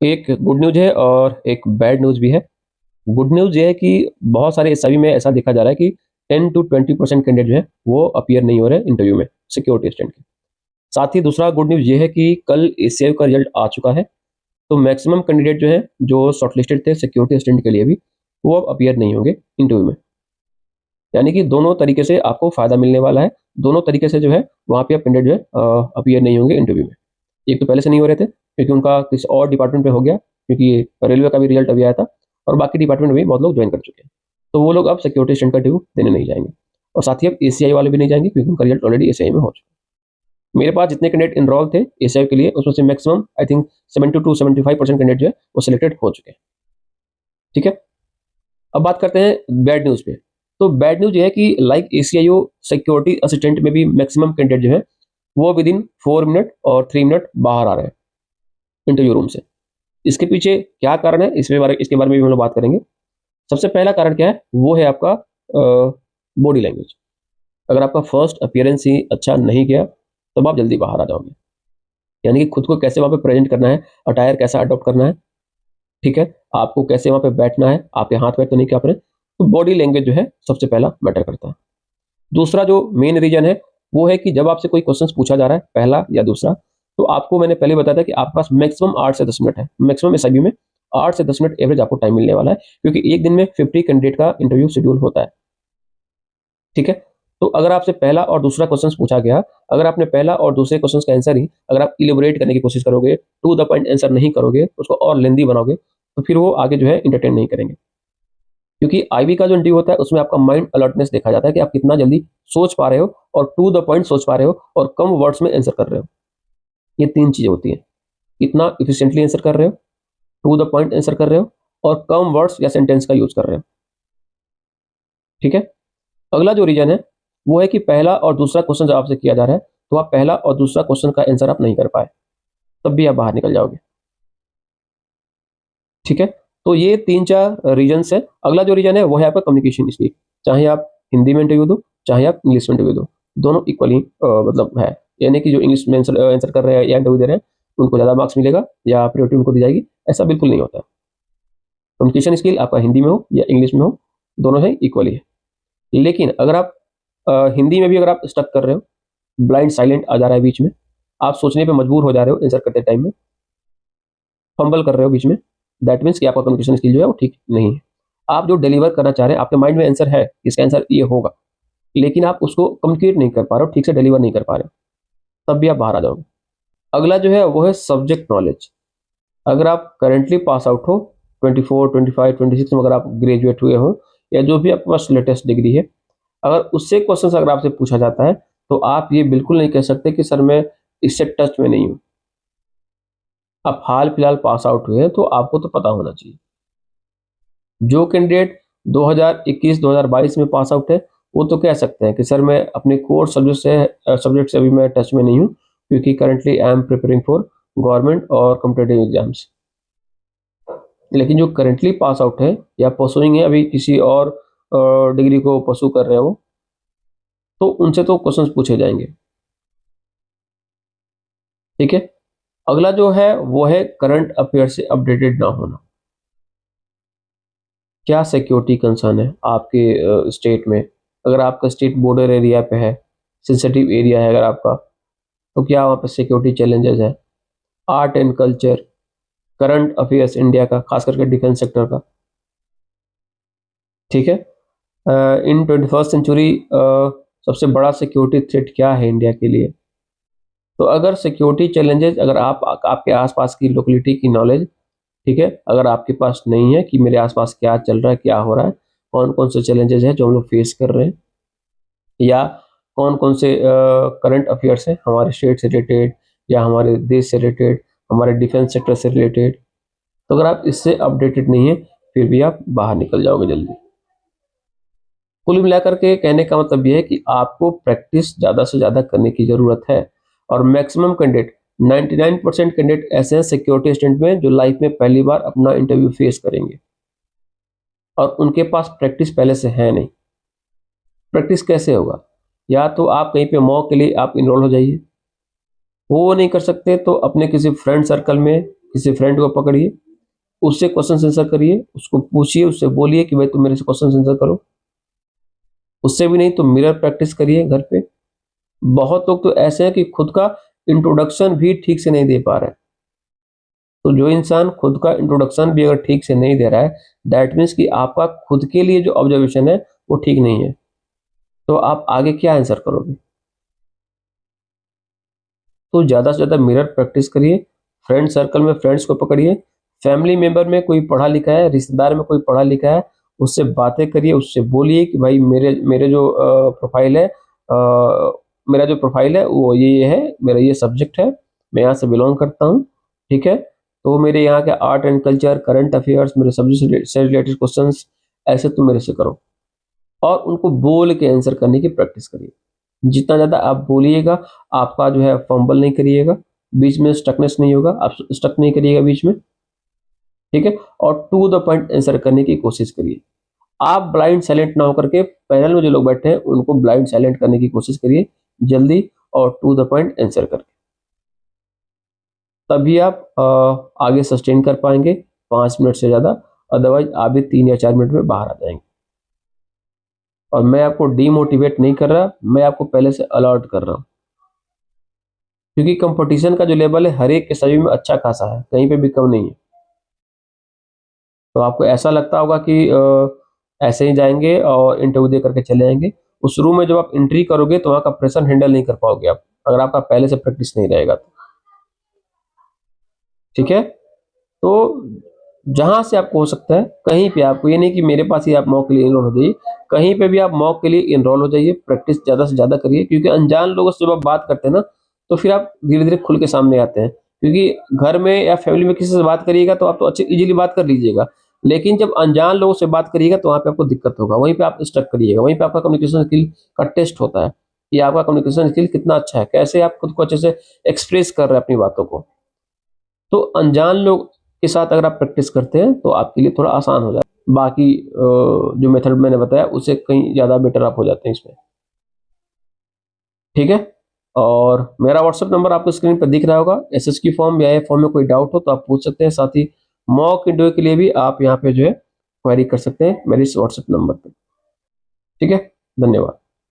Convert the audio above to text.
एक good news है और एक बैड न्यूज़ भी है। गुड न्यूज़ ये है कि बहुत सारे सभी में ऐसा देखा जा रहा है कि 10 टू 20% कैंडिडेट जो है वो अपीयर नहीं हो रहे हैं इंटरव्यू में सिक्योरिटी असिस्टेंट के। साथ ही दूसरा गुड न्यूज़ ये है कि कल एसीआई का रिजल्ट आ चुका है, तो मैक्सिमम कैंडिडेट जो है जो शॉर्टलिस्टेड थे सिक्योरिटी असिस्टेंट के लिए भी, वो अब अपीयर नहीं होंगे इंटरव्यू में। यानी कि दोनों तरीके से आपको फ़ायदा मिलने वाला है। दोनों तरीके से जो है वहाँ पे अब कैंडिडेट जो है अपीयर नहीं होंगे इंटरव्यू में। एक तो पहले से नहीं हो रहे थे क्योंकि उनका किसी और डिपार्टमेंट में हो गया, क्योंकि रेलवे का भी रिजल्ट अभी आया था और बाकी डिपार्टमेंट में भी बहुत लोग ज्वाइन कर चुके हैं। तो वो लोग अब सिक्योरिटी असिस्टेंट का इंटरव्यू देने नहीं जाएँगे और साथ ही अब एसीआई वाले भी नहीं जाएँगे क्योंकि उनका रिजल्ट ऑलरेडी एसीआई में हो चुका है। मेरे पास जितने कैंडिडेट एनरोल थे एसीआई के लिए उसमें से maximum I think 70 to 75% candidate जो है वो सिलेक्टेड हो चुके हैं। ठीक है? अब बात करते हैं बैड न्यूज़ पे। तो बैड न्यूज़ ये है कि लाइक एसीआईओ सिक्योरिटी असिस्टेंट में भी मैक्सिमम कैंडिडेट जो है वो विदिन 4 मिनट और 3 मिनट बाहर आ रहे हैं इंटरव्यू रूम से। इसके पीछे क्या कारण है इसके बारे में भी हम लोग बात करेंगे। सबसे पहला कारण क्या है, वो है आपका बॉडी लैंग्वेज। अगर आपका फर्स्ट अपीयरेंस ही अच्छा नहीं गया तब आप जल्दी बाहर आ जाओगे। यानी कि खुद को कैसे वहाँ पे प्रेजेंट करना है, अटायर कैसा अडॉप्ट करना है, ठीक है? आपको कैसे वहाँ पे बैठना है, आपके हाथ-पैर तो नहीं काँप रहे, तो बॉडी लैंग्वेज जो है सबसे पहला मैटर करता है। दूसरा जो मेन रीज़न है, वो है कि जब आपसे कोई क्वेश्चन्स पूछा जा रहा है, पहला या दूसरा, तो आपको मैंने पहले बताया था कि आपके पास मैक्सिमम 8 से 10 मिनट है। मैक्सिमम एसआईबी में 8 से 10 मिनट एवरेज आपको टाइम मिलने वाला है, क्योंकि एक दिन में 50 कैंडिडेट का इंटरव्यू शेड्यूल होता है, ठीक है? तो अगर आपसे पहला और दूसरा क्वेश्चन्स पूछा गया, अगर आपने पहला और दूसरे क्वेश्चन्स का आंसर ही अगर आप इलैबोरेट करने की कोशिश करोगे, टू द पॉइंट आंसर नहीं करोगे, उसको और लेंथी बनाओगे, तो फिर वो आगे जो है एंटरटेन नहीं करेंगे। क्योंकि आईबी का जो इंटरव्यू होता है उसमें आपका माइंड अलर्टनेस देखा जाता है कि आप कितना जल्दी सोच पा रहे हो और टू द पॉइंट सोच पा रहे हो और कम वर्ड्स में आंसर कर रहे हो। ये 3 चीज़ें होती हैं। कितना एफिशिएंटली आंसर कर रहे हो, टू द पॉइंट आंसर कर रहे हो और कम वर्ड्स या सेंटेंस का यूज़ कर रहे हो। ठीक है? अगला जो रीज़न है, वो है कि पहला और दूसरा क्वेश्चन जब आपसे किया जा रहा है, तो आप पहला और दूसरा क्वेश्चन का आंसर आप नहीं कर पाए, तब भी आप बाहर निकल जाओगे। ठीक है? तो ये 3-4 रीज़न्स हैं। अगला जो रीज़न है वो है आपका कम्युनिकेशन स्किल। चाहे आप हिंदी में इंटरव्यू दो, चाहे आप इंग्लिश में इंटरव्यू दो, दोनों इक्वली मतलब है। यानी कि जो इंग्लिश में आंसर कर रहे हैं या इंटरव्यू दे रहे हैं, उनको ज़्यादा मार्क्स मिलेगा या प्रायोरिटी उनको दी जाएगी, ऐसा बिल्कुल नहीं होता है। कम्युनिकेशन स्किल आपका हिंदी में हो या इंग्लिश में हो, दोनों है इक्वली है। लेकिन अगर आप हिंदी में भी अगर आप स्टक कर रहे हो, ब्लाइंड साइलेंट आ जा रहा है बीच में, आप सोचने पे मजबूर हो जा रहे हो आंसर करते टाइम में, फंबल कर रहे हो बीच में, दैट मीन्स कि आपका कम्युनिकेशन स्किल जो है वो ठीक नहीं है। आप जो डिलीवर करना चाह रहे हैं, आपके माइंड में आंसर है, इसका आंसर ये होगा, लेकिन आप उसको कम्युनिकेट नहीं कर पा रहे हो, ठीक से डिलीवर नहीं कर पा रहे हो, तब भी आप बाहर आ जाओगे। अगला जो है वो है सब्जेक्ट नॉलेज। अगर आप करंटली पास आउट हो, 24, 25, 26 में अगर आप ग्रेजुएट हुए हो या जो भी आपके पास लेटेस्ट डिग्री है, अगर उससे क्वेश्चन अगर आपसे पूछा जाता है, तो आप ये बिल्कुल नहीं कह सकते कि सर मैं इससे टच में नहीं हूँ। आप हाल फिलहाल पास आउट हुए हैं, तो आपको तो पता होना चाहिए। जो कैंडिडेट 2021-2022 में पास आउट है, वो तो कह सकते हैं कि सर मैं अपने कोर सब्जेक्ट से अभी मैं टच में नहीं हूँ, क्योंकि currently I am preparing for government और कॉम्पिटिटिव एग्जाम्स। लेकिन जो करंटली पास आउट है या परसुइंग है अभी किसी और डिग्री को परसू कर रहे हो, तो उनसे तो क्वेश्चंस पूछे जाएंगे। ठीक है? अगला जो है वो है करंट अफेयर से अपडेटेड ना होना। क्या सिक्योरिटी कंसर्न है आपके स्टेट में? अगर आपका स्टेट बॉर्डर एरिया पे है, सेंसिटिव एरिया है अगर आपका, तो क्या वहाँ पे सिक्योरिटी चैलेंजेस है? Art and culture, current affairs India का, खास करके डिफेंस सेक्टर का, ठीक है? इन 21st सेंचुरी सबसे बड़ा सिक्योरिटी थ्रेट क्या है इंडिया के लिए? तो अगर सिक्योरिटी चैलेंजेस अगर आपके आसपास की लोकेलिटी की नॉलेज, ठीक है, अगर आपके पास नहीं है कि मेरे आसपास क्या चल रहा है, क्या हो रहा है, कौन-कौन से चैलेंजेस हैं जो हम लोग फेस कर रहे हैं, या कौन-कौन से करंट अफेयर्स हैं हमारे स्टेट से रिलेटेड या हमारे देश से रिलेटेड, हमारे डिफेंस सेक्टर से रिलेटेड, तो अगर आप इससे अपडेटेड नहीं है, फिर भी आप बाहर निकल जाओगे जल्दी। कुल मिलाकर के कहने का मतलब ये है कि आपको प्रैक्टिस ज़्यादा से ज़्यादा करने की ज़रूरत है और मैक्सिमम कैंडिडेट 99% कैंडिडेट ऐसे हैं सिक्योरिटी असिस्टेंट में जो लाइफ में पहली बार अपना इंटरव्यू फेस करेंगे और उनके पास प्रैक्टिस पहले से है नहीं। प्रैक्टिस कैसे होगा? या तो आप कहीं पे मॉक के लिए आप इनरोल हो जाइए, वो नहीं कर सकते तो अपने किसी फ्रेंड सर्कल में किसी फ्रेंड को पकड़िए, उससे क्वेश्चन आंसर करिए, उसको पूछिए, उससे बोलिए कि भाई तुम मेरे से क्वेश्चन आंसर करो। उससे भी नहीं तो मिरर प्रैक्टिस करिए घर पे। बहुत लोग तो ऐसे हैं कि खुद का इंट्रोडक्शन भी ठीक से नहीं दे पा रहे हैं। तो जो इंसान खुद का इंट्रोडक्शन भी अगर ठीक से नहीं दे रहा है, दैट मीन्स कि आपका खुद के लिए जो ऑब्जर्वेशन है वो ठीक नहीं है। तो आप आगे क्या आंसर करोगे? तो ज़्यादा से ज़्यादा मिरर प्रैक्टिस करिए, फ्रेंड सर्कल में फ्रेंड्स को पकड़िए, फैमिली मेंबर में कोई पढ़ा लिखा है, रिश्तेदार में कोई पढ़ा लिखा है, उससे बातें करिए, उससे बोलिए कि भाई मेरे मेरे जो प्रोफाइल है मेरा जो प्रोफाइल है वो ये है, मेरा ये सब्जेक्ट है, मैं यहाँ से बिलोंग करता हूँ, ठीक है? तो मेरे यहाँ के art and culture, current affairs, मेरे सब्जेक्ट से रिलेटेड क्वेश्चंस ऐसे तुम मेरे से करो और उनको बोल के आंसर करने की प्रैक्टिस करिए। जितना ज़्यादा आप बोलिएगा, आपका जो है फंबल नहीं करिएगा, बीच में स्टकनेस नहीं होगा, आप स्टक नहीं करिएगा बीच में, ठीक है? और टू द पॉइंट आंसर करने की कोशिश करिए। आप ब्लाइंड साइलेंट ना होकर के पैनल में जो लोग बैठे हैं उनको ब्लाइंड साइलेंट करने की कोशिश करिए, जल्दी और टू द पॉइंट आंसर करके। तभी आप आगे सस्टेन कर पाएंगे 5 मिनट से ज़्यादा, अदरवाइज आप भी 3 या 4 मिनट में बाहर आ जाएंगे। और मैं आपको डीमोटिवेट नहीं कर रहा, मैं आपको पहले से अलर्ट कर रहा हूँ, क्योंकि कंपटीशन का जो लेवल है हर एक के सभी में अच्छा खासा है, कहीं पे भी कम नहीं है। तो आपको ऐसा लगता होगा कि ऐसे ही जाएंगे और इंटरव्यू दे करके चले आएंगे। उस रूम में जब आप एंट्री करोगे तो वहाँ का प्रेशर हैंडल नहीं कर पाओगे आप, अगर आपका पहले से प्रैक्टिस नहीं रहेगा तो, ठीक है? तो जहाँ से आपको हो सकता है कहीं पे, आपको ये नहीं कि मेरे पास ही आप मॉक के लिए इनरोल हो जाइए, कहीं पे भी आप मॉक के लिए इनरोल हो जाइए, प्रैक्टिस ज़्यादा से ज़्यादा करिए, क्योंकि अनजान लोगों से जब आप बात करते हैं ना, तो फिर आप धीरे-धीरे खुल के सामने आते हैं। क्योंकि घर में या फैमिली में किसी से बात करिएगा तो आप तो अच्छे ईज़िली बात कर लीजिएगा, लेकिन जब अनजान लोगों से बात करिएगा तो वहाँ पे आपको दिक्कत होगा, वहीं पे आप स्टक करिएगा, वहीं पे आपका कम्युनिकेशन स्किल का टेस्ट होता है, कि आपका कम्युनिकेशन स्किल कितना अच्छा है, कैसे आप खुद को अच्छे से एक्सप्रेस कर रहे हैं अपनी बातों को। तो अनजान लोग के साथ अगर आप प्रैक्टिस करते हैं तो आपके लिए थोड़ा आसान हो जाता है। बाकी जो मेथड मैंने बताया उससे कहीं ज़्यादा बेटर आप हो जाते हैं इसमें, ठीक है? और मेरा व्हाट्सएप नंबर आपको स्क्रीन पर दिख रहा होगा। एसएसक्यू फॉर्म या ए फॉर्म में कोई डाउट हो तो आप पूछ सकते हैं। साथ ही मॉक इंटरव्यू के लिए भी आप यहाँ पे जो है क्वेरी कर सकते हैं मेरे इस व्हाट्सएप नंबर पे, ठीक है? धन्यवाद।